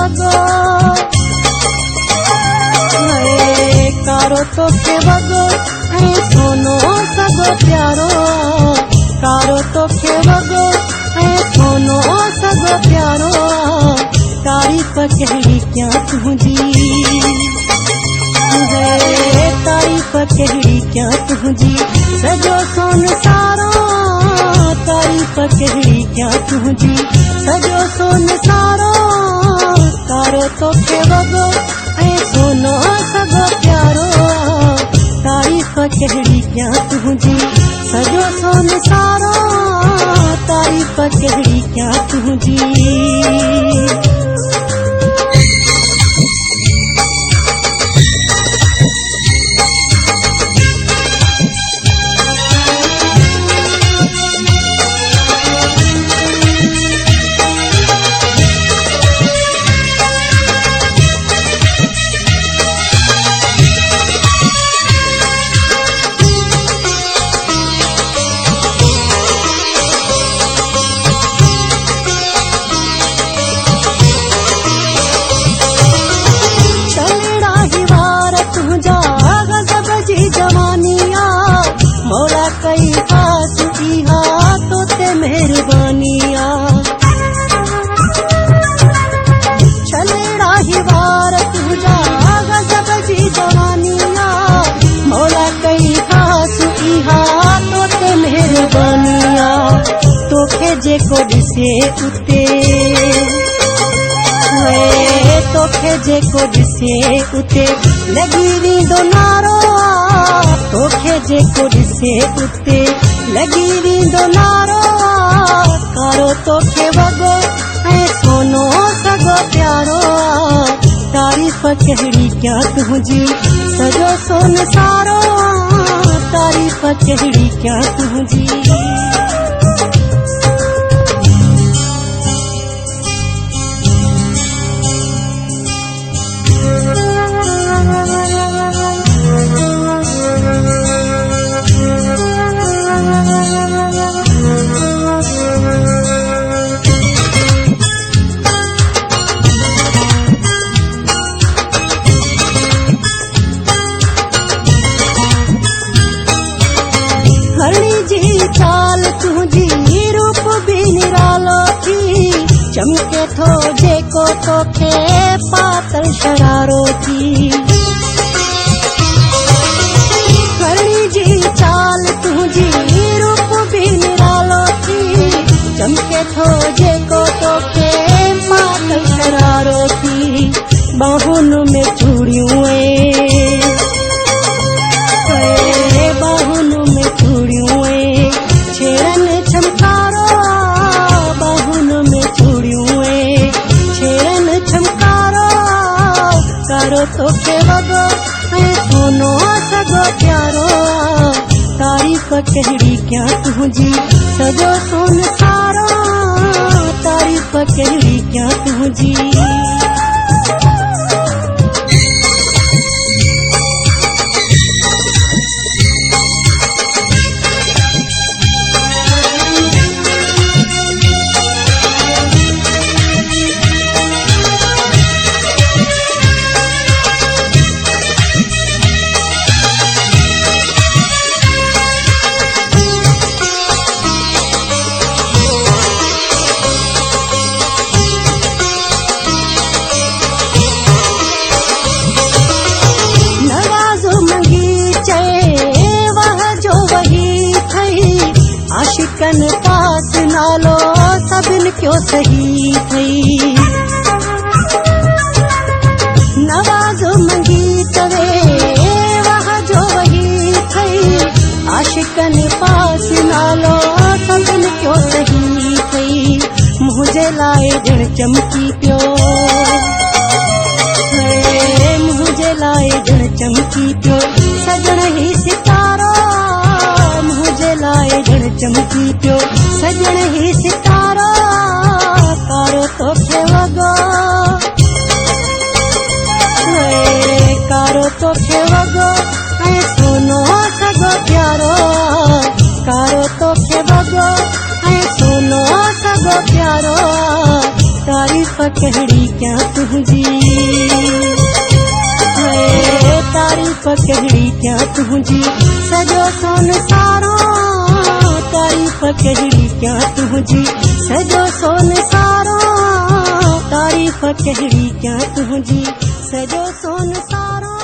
वगो कारो तोखे वगो ऐं सोनो सगो प्यारो कारो तोखे वगो ऐं सोनो सगो प्यारो तारीफ़ कहिड़ी कयां तुंहिंजी तारीफ़ कहिड़ी कयां तुंहिंजी सॼो सोन सारो तारीफ़ कहिड़ी कयां तुंहिंजी सॼो सोन सारो कारो तोखे वगो ऐं सोनो सगो प्यारो तारीफ़ कहिड़ी कयां तुंहिंजी सॼो सोन सारो तारीफ़ कहिड़ी कयां तुंहिंजी मौला कई खास इहा तोते मेहरबानिया छलेड़ा ही वार तुझा गजब जी जवानिया मौला कई खास इहा तोते मेहरबानिया तोखे जेको ॾिसे उते तोखे जेको ॾिसे उते लॻी वेंदो नारो तोखे जेको ॾिसे उते लॻी वेंदो नारो कारो तोखे वगो ऐं सोनो सगो प्यारो तारीफ़ कहिड़ी कयां तुंहिंजी सॼो सोन सारो तारीफ़ कहिड़ी कयां तुंहिंजी हरणी जी चाल तुंहिंजी रूप भी निरालो थी चमके थो जेको तोखे पातल शरारो थी हरणी जी चाल तुंहिंजी रूप भी निरालो थी चमके थो जेको तोखे पातल शरारो थी बाहुनि में चूड़ियूं बाहुनि में चूड़ियूं छेड़न छमकारो बाहुनि में चूड़ियूं छेड़न छमकारो कारो तोखे वगो ऐं सोनो सगो प्यारो तारीफ़ कहिड़ी कयां तुंहिंजी सॼो सोन सारो तारीफ़ कहिड़ी कयां तुंहिंजी आशिकन पास नालो सभिन क्यों सही थई नवाज़ मंगी तवे वह जो वही थई आशिकन पास नालो सभिन क्यों सही थई मुझे लाए जण चमकी पियो मुझे लाए जण चमकी पियो सजण ही सितारो मुझे लाए जण चमकी पियो सजण ही सितारो कारो तोखे वगो कारो तोखे वगो ऐं सोनो सगो प्यारो कारो तोखे वगो ऐं सोनो सगो प्यारो तारीफ़ कहिड़ी क्या तुझी, तारीफ कहिड़ी क्या तुझी सजो संसारो, तारीफ कहिड़ी क्या तुझी सजो संसारो, तारीफ कहिड़ी क्या तुझी सजो संसारो।